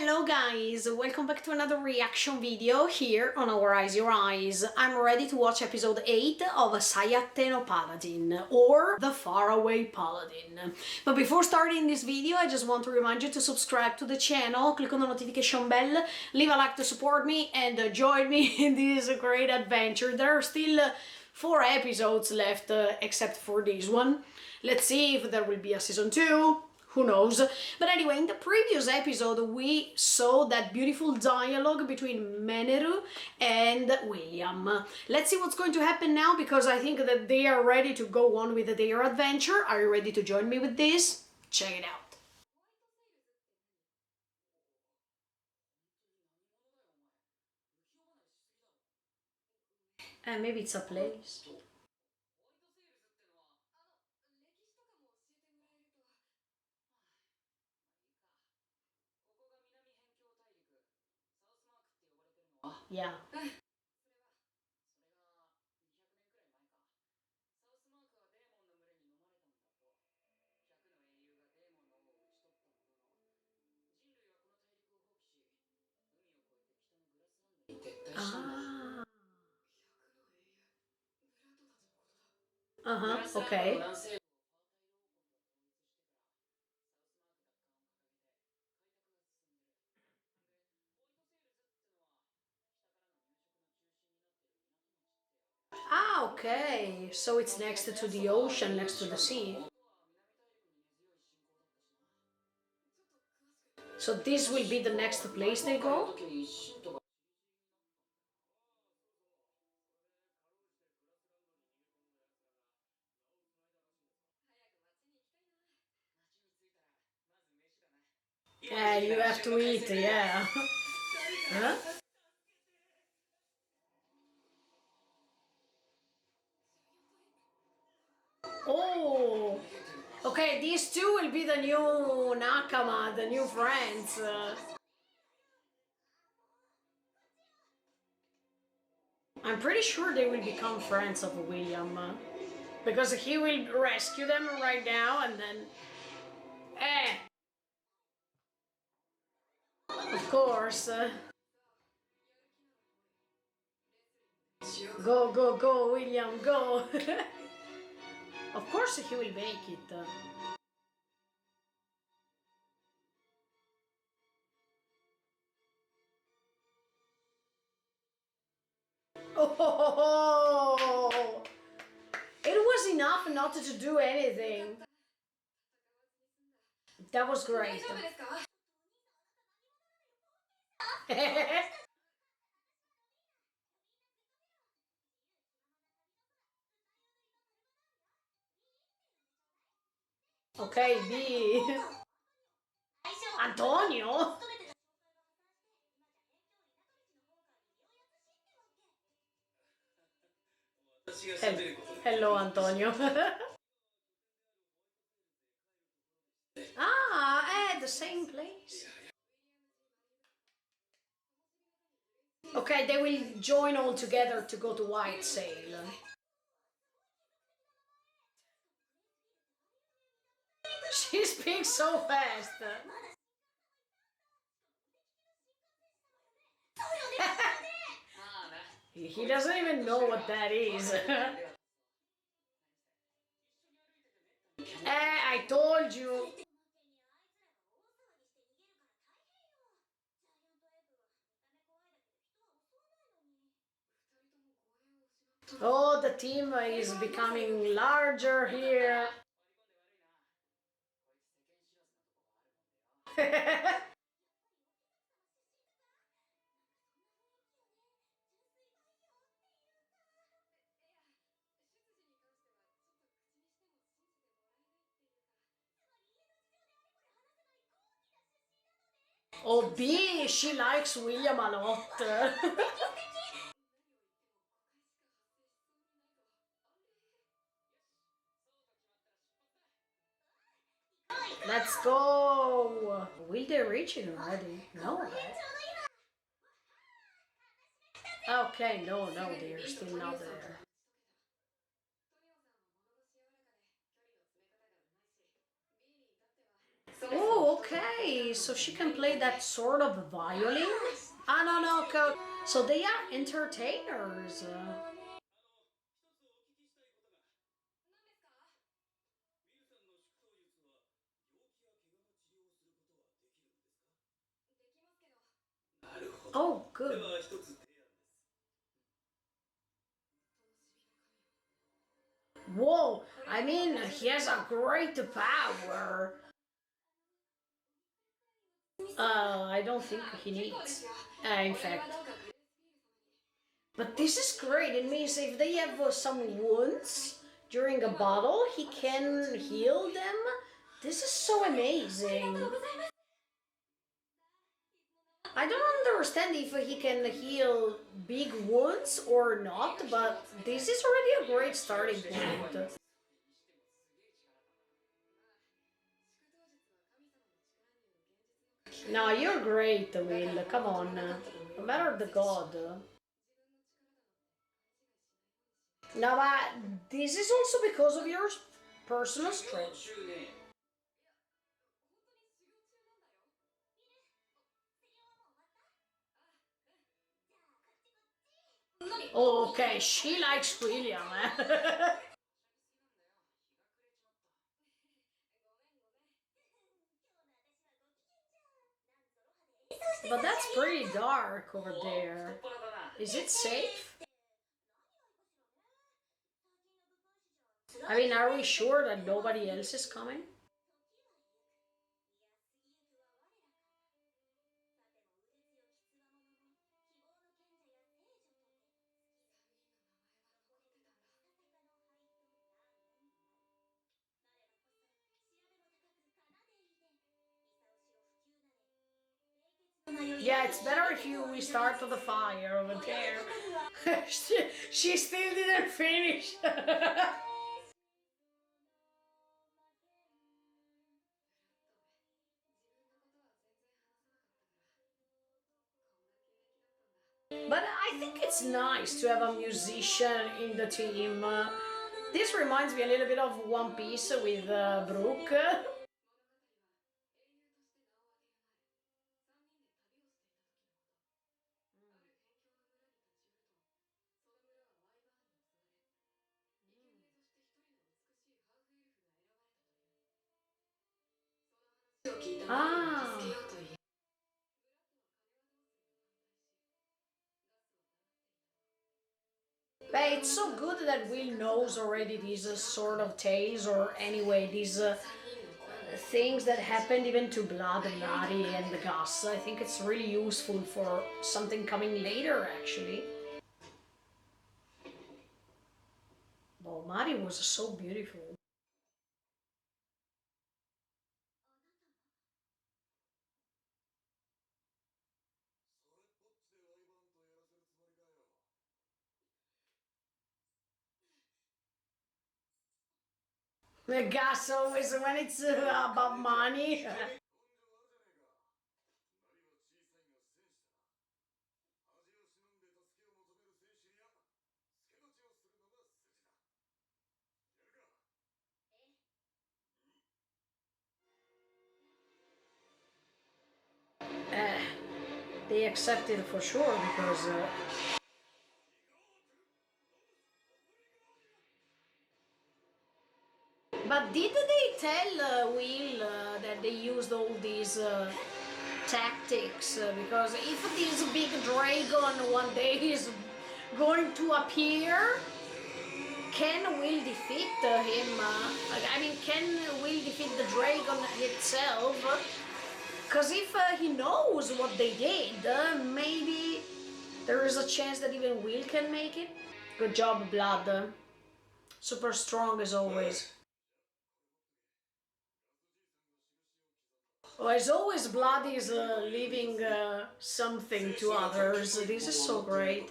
Hello guys, welcome back to another reaction video here on Our Eyes Your Eyes. I'm ready to watch episode 8 of Saihate Paladin, or the Faraway Paladin. But before starting this video, I just want to remind you to subscribe to the channel, click on the notification bell, leave a like to support me, and join me in this great adventure. There are still 4 episodes left, except for this one. Let's see if there will be a season 2. Who knows? But anyway, in the previous episode we saw that beautiful dialogue between Meneru and William. Let's see what's going to happen now, because I think that they are ready to go on with their adventure. Are you ready to join me with this? Check it out. And maybe it's a place. Yeah. Ah. Uh-huh, okay. Ah, okay. So it's next to the ocean, next to the sea. So this will be the next place they go? Yeah, you have to eat, yeah. Huh? Oh! Okay, these two will be the new nakama, the new friends. I'm pretty sure they will become friends of William. Because he will rescue them right now and then... Eh! Of course. Go, go, go, William, go! Of course he will make it. Oh! It was enough not to do anything. That was great. Okay, B. Antonio? Hello, Antonio. Ah, at the same place. Okay, they will join all together to go to White Sail. She speaks so fast. He doesn't even know what that is. I told you. Oh, the team is becoming larger here. Oh, B, she likes William a lot. Let's go! Will they reach it already? No, right? Okay, no, they're still not there. Oh, okay, so she can play that sort of violin? Ah, no, no, so they are entertainers. Oh, good. Whoa, I mean, he has a great power. I don't think he needs, in fact. But this is great. It means if they have some wounds during a battle, he can heal them. This is so amazing. I don't understand if he can heal big wounds or not, but this is already a great starting point. No, you're great, Will. Come on. No matter the god. No, but this is also because of your personal strength. Oh, okay, she likes William. But that's pretty dark over there. Is it safe? I mean, are we sure that nobody else is coming? Yeah, it's better if we start the fire over there. she still didn't finish. But I think it's nice to have a musician in the team. This reminds me a little bit of One Piece with Brook. Ah. But it's so good that Will knows already these sort of tales, or anyway, these things that happened even to Blood and Nari and the Gus. I think it's really useful for something coming later, actually. Well, Mari was so beautiful. The Gus always, when it's about money. They accepted for sure because. But did they tell Will that they used all these tactics? Because if this big dragon one day is going to appear, can Will defeat him? I mean, can Will defeat the dragon itself? Because if he knows what they did, maybe there is a chance that even Will can make it. Good job, Blood. Super strong as always. Oh, as always, Blood is leaving something to others. This is so great.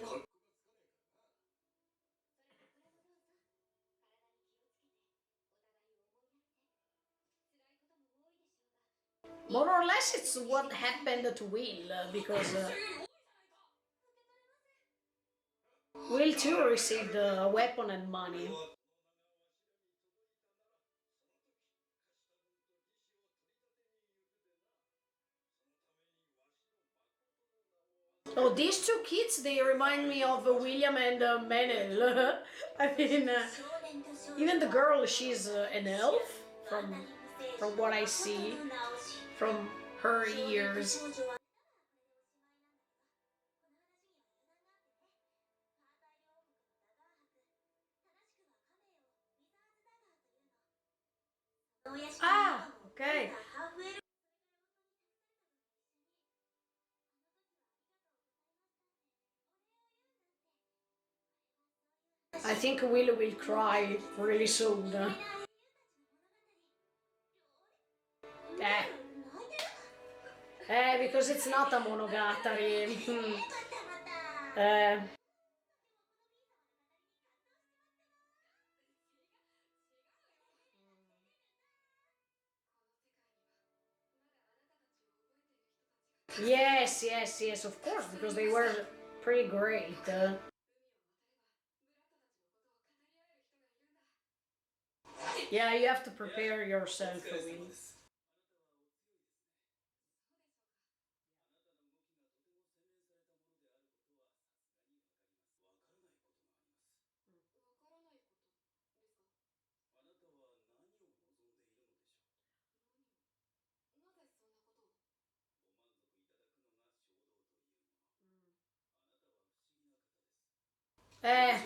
More or less, it's what happened to Will, because Will too received a weapon and money. Oh, these two kids, they remind me of William and Menel. I mean, even the girl, she's an elf from what I see from her ears. Ah, okay. I think Willow will cry really soon. Eh. Because it's not a monogatari. uh, yes, yes, yes, of course, because they were pretty great. Yeah, you have to prepare yourself for it. Uh,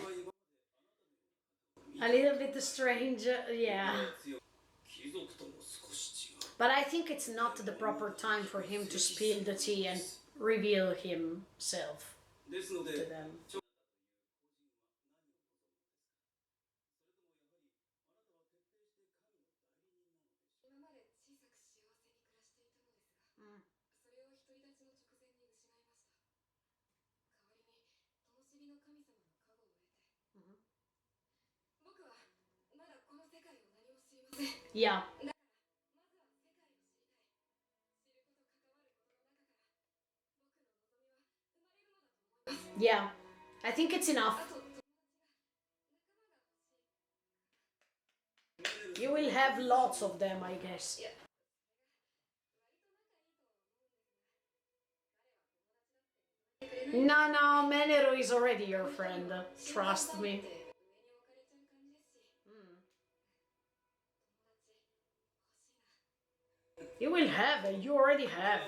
a little bit strange, yeah. But I think it's not the proper time for him to spill the tea and reveal himself to them. Mm. Mhm. Yeah. Yeah. I think it's enough. You will have lots of them, I guess. No, no, Menero is already your friend. Trust me. Mm. You will have it. You already have.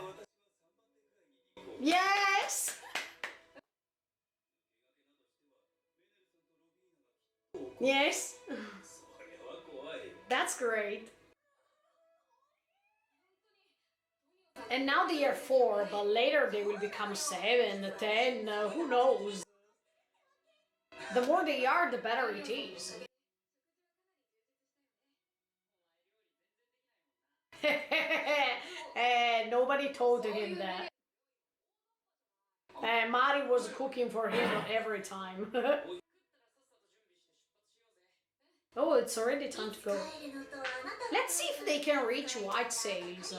Yes! Yes. That's great. And now they are 4, but later they will become 7, 10, who knows? The more they are, the better it is. Nobody told him that. Mari was cooking for him every time. Oh, it's already time to go. Let's see if they can reach white sails.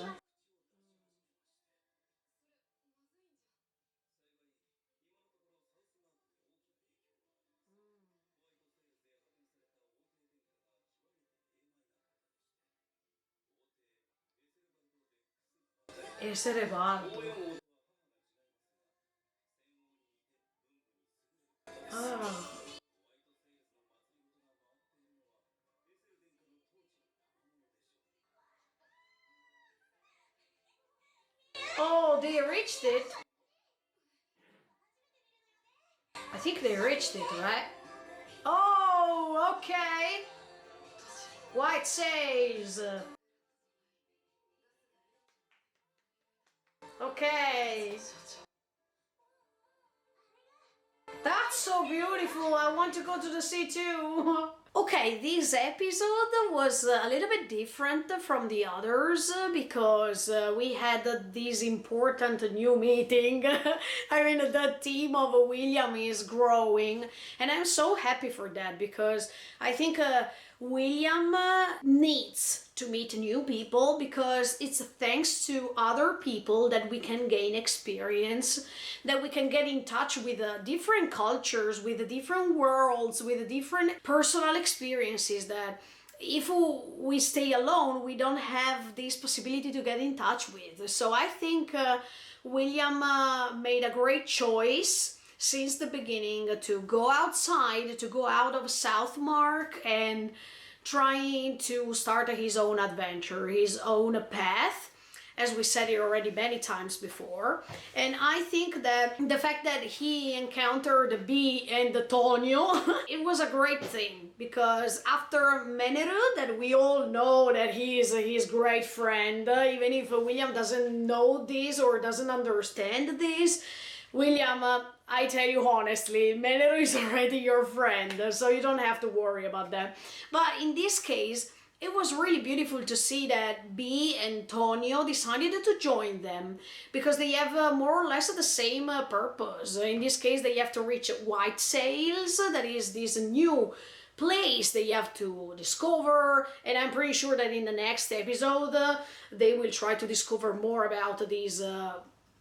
Essere bardo. Ah. Oh, they reached it. I think they reached it, right? Oh, okay. White sails. Okay. That's so beautiful. I want to go to the sea too. Okay, this episode was a little bit different from the others because we had this important new meeting. I mean, the team of William is growing, and I'm so happy for that because I think William needs to meet new people because it's thanks to other people that we can gain experience, that we can get in touch with different cultures, with different worlds, with different personal experiences that if we stay alone, we don't have this possibility to get in touch with. So I think William made a great choice since the beginning to go outside, to go out of Southmark and trying to start his own adventure, his own path, as we said it already many times before. And I think that the fact that he encountered Bee and Tonio, it was a great thing, because after Meneru, that we all know that he is his great friend, even if William doesn't know this or doesn't understand this, William, I tell you honestly, Meneru is already your friend, so you don't have to worry about that. But in this case, it was really beautiful to see that Bee and Tonio decided to join them, because they have more or less the same purpose. In this case, they have to reach White Sails, that is this new place they have to discover, and I'm pretty sure that in the next episode they will try to discover more about this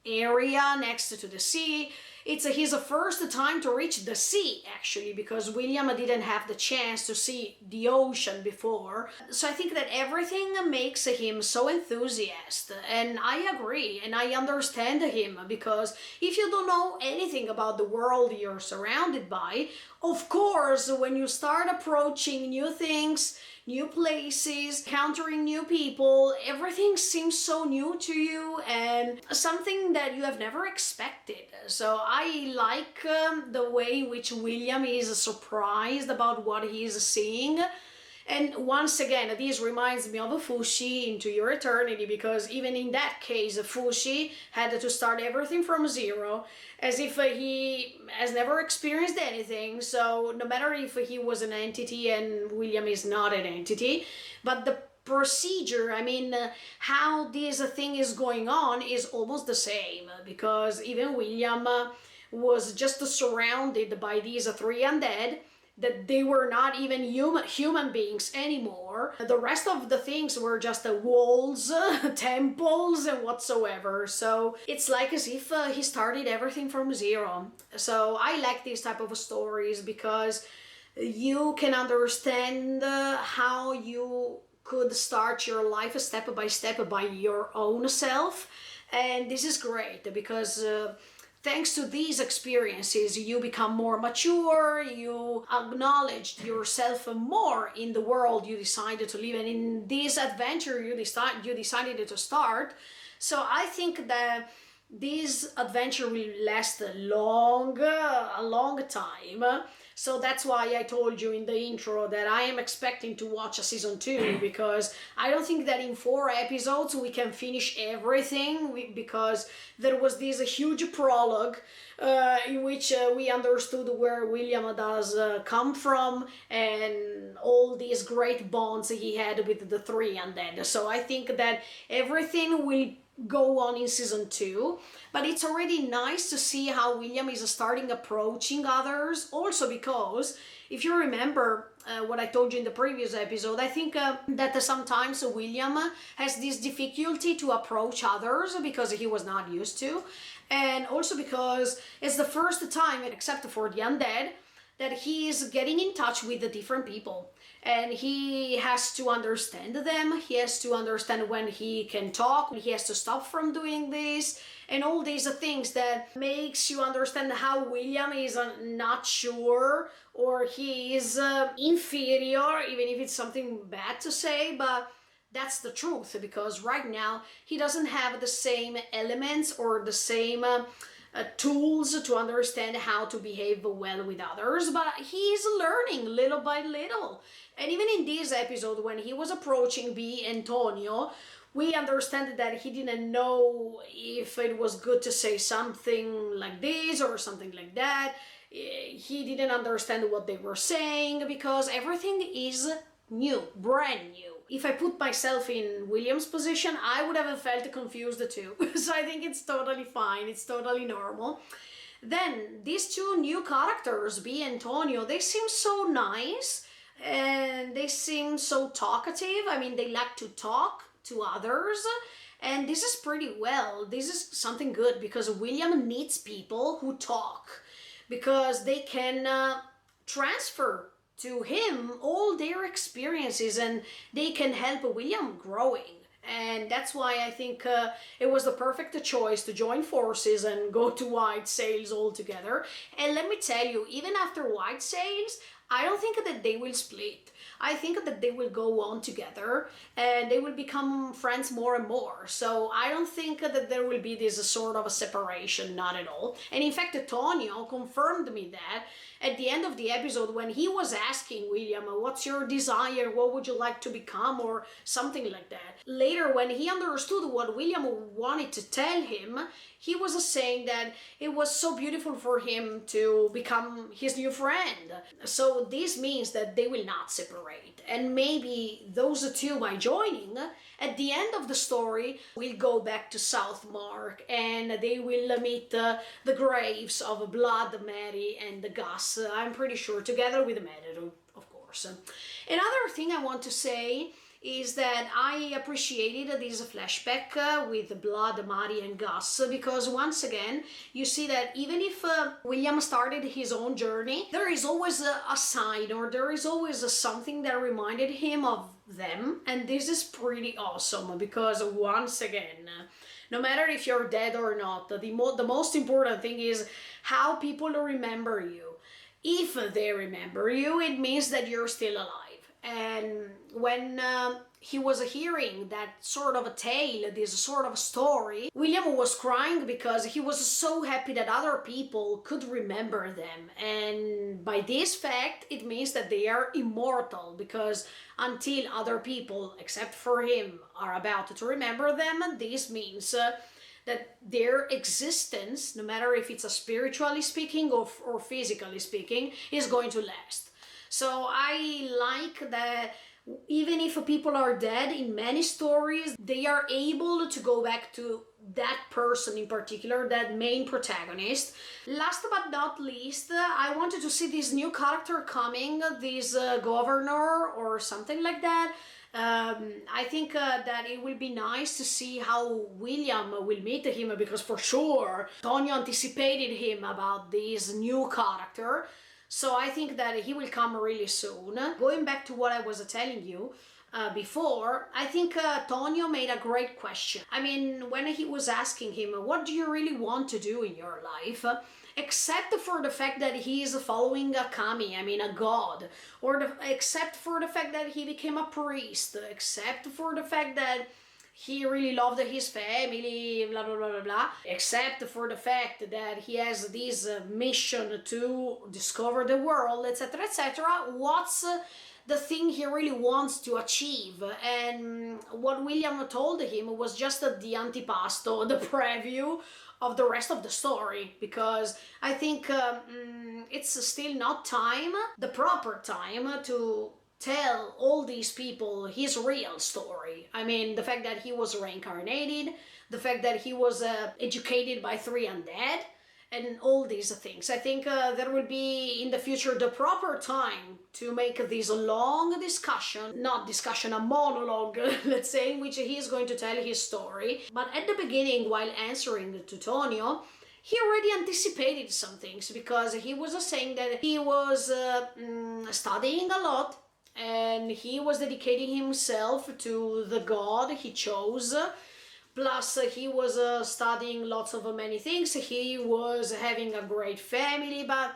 area next to the sea. It's his first time to reach the sea, actually, because William didn't have the chance to see the ocean before. So I think that everything makes him so enthusiastic, and I agree, and I understand him, because if you don't know anything about the world you're surrounded by, of course, when you start approaching new things, new places, encountering new people, everything seems so new to you and something that you have never expected. So I like the way in which William is surprised about what he's seeing. And once again, this reminds me of Fushi Into Your Eternity, because even in that case, Fushi had to start everything from zero, as if he has never experienced anything. So no matter if he was an entity and William is not an entity, but the procedure, I mean, how this thing is going on is almost the same, because even William was just surrounded by these three undead, that they were not even human beings anymore. The rest of the things were just walls, temples, and whatsoever. So it's like as if he started everything from zero. So I like these type of stories, because you can understand how you could start your life step by step by your own self. And this is great, because thanks to these experiences, you become more mature, you acknowledge yourself more in the world you decided to live in. In this adventure you decided to start. So I think that this adventure will last a long time. So that's why I told you in the intro that I am expecting to watch a season 2, because I don't think that in 4 episodes we can finish everything, because there was this huge prologue in which we understood where William does come from and all these great bonds he had with the three undead. So I think that everything will go on in season 2, but it's already nice to see how William is starting approaching others, also because if you remember what I told you in the previous episode, I think that sometimes William has this difficulty to approach others because he was not used to, and also because it's the first time, except for the undead, that he is getting in touch with the different people, and he has to understand them. He has to understand when he can talk, he has to stop from doing this, and all these things that makes you understand how William is not sure, or he is inferior, even if it's something bad to say, but that's the truth, because right now he doesn't have the same elements or the same tools to understand how to behave well with others, but he's learning little by little. And even in this episode, when he was approaching Bee and Tonio, we understand that he didn't know if it was good to say something like this or something like that. He didn't understand what they were saying, because everything is new, brand new. If I put myself in William's position, I would have felt confused too. So I think it's totally fine, it's totally normal. Then these two new characters, Bee and Tonio, they seem so nice and they seem so talkative. I mean, they like to talk to others, and this is pretty well. This is something good, because William needs people who talk, because they can transfer to him all their experiences and they can help William growing. And that's why I think it was the perfect choice to join forces and go to White Sails altogether. And let me tell you, even after White Sails, I don't think that they will split. I think that they will go on together and they will become friends more and more. So I don't think that there will be this sort of a separation, not at all. And in fact, Tonio confirmed me that at the end of the episode when he was asking William, what's your desire? What would you like to become? Or something like that. Later, when he understood what William wanted to tell him, he was saying that it was so beautiful for him to become his new friend. So this means that they will not separate. And maybe those two, by joining, at the end of the story, will go back to South Mark and they will meet the graves of Blood, Mary, and Gus. I'm pretty sure, together with Meadow, of course. Another thing I want to say is that I appreciated this flashback with Blood, Mary and Gus, because once again you see that even if William started his own journey, there is always a sign, or there is always something that reminded him of them, and this is pretty awesome because once again, no matter if you're dead or not, the most important thing is how people remember you. If they remember you, it means that you're still alive. And when he was hearing that sort of a tale, this sort of story, William was crying because he was so happy that other people could remember them. And by this fact, it means that they are immortal, because until other people, except for him, are about to remember them, this means that their existence, no matter if it's spiritually speaking or physically speaking, is going to last. So I like that even if people are dead in many stories, they are able to go back to that person in particular, that main protagonist. Last but not least, I wanted to see this new character coming, this governor or something like that. I think that it will be nice to see how William will meet him, because for sure Tonio anticipated him about this new character. So I think that he will come really soon. Going back to what I was telling you before, I think Tonio made a great question. I mean, when he was asking him, what do you really want to do in your life? Except for the fact that he is following a kami, I mean a god, or except for the fact that he became a priest, except for the fact that he really loved his family, blah, blah, blah, blah, blah, except for the fact that he has this mission to discover the world, etc., etc. What's the thing he really wants to achieve? And what William told him was just the antipasto, the preview of the rest of the story, because I think it's still not time, the proper time, to tell all these people his real story. I mean, the fact that he was reincarnated, the fact that he was educated by 3 undead, and all these things. I think there will be in the future the proper time to make this long discussion, not discussion, a monologue, let's say, in which he is going to tell his story. But at the beginning, while answering to Tonio, he already anticipated some things, because he was saying that he was studying a lot, and he was dedicating himself to the god he chose. Plus, he was studying lots of many things. He was having a great family, but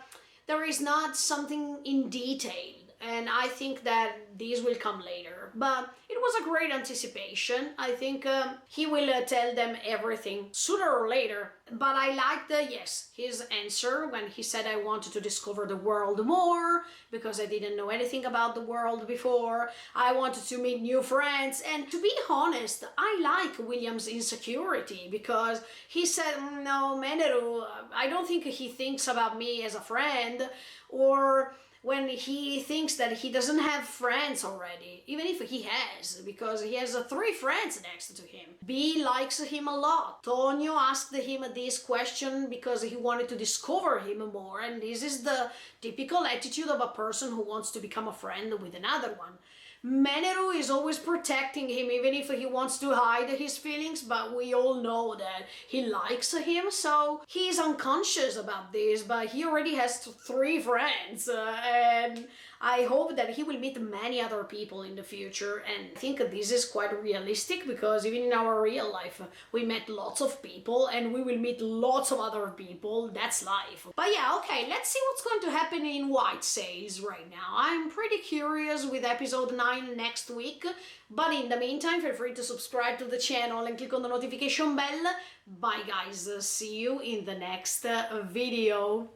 there is not something in detail. And I think that these will come later. But it was a great anticipation. I think he will tell them everything sooner or later. But I liked, yes, his answer when he said, I wanted to discover the world more because I didn't know anything about the world before. I wanted to meet new friends. And to be honest, I like William's insecurity, because he said, no, Meneru, I don't think he thinks about me as a friend, or when he thinks that he doesn't have friends already, even if he has, because he has 3 friends next to him. B likes him a lot. Tonio asked him this question because he wanted to discover him more, and this is the typical attitude of a person who wants to become a friend with another one. Meneru is always protecting him, even if he wants to hide his feelings, but we all know that he likes him, so he's unconscious about this, but he already has 3 friends, and I hope that he will meet many other people in the future, and I think this is quite realistic because even in our real life we met lots of people and we will meet lots of other people. That's life. But yeah, okay, let's see what's going to happen in White Sails right now. I'm pretty curious with episode 9 next week, but in the meantime, feel free to subscribe to the channel and click on the notification bell. Bye guys, see you in the next video.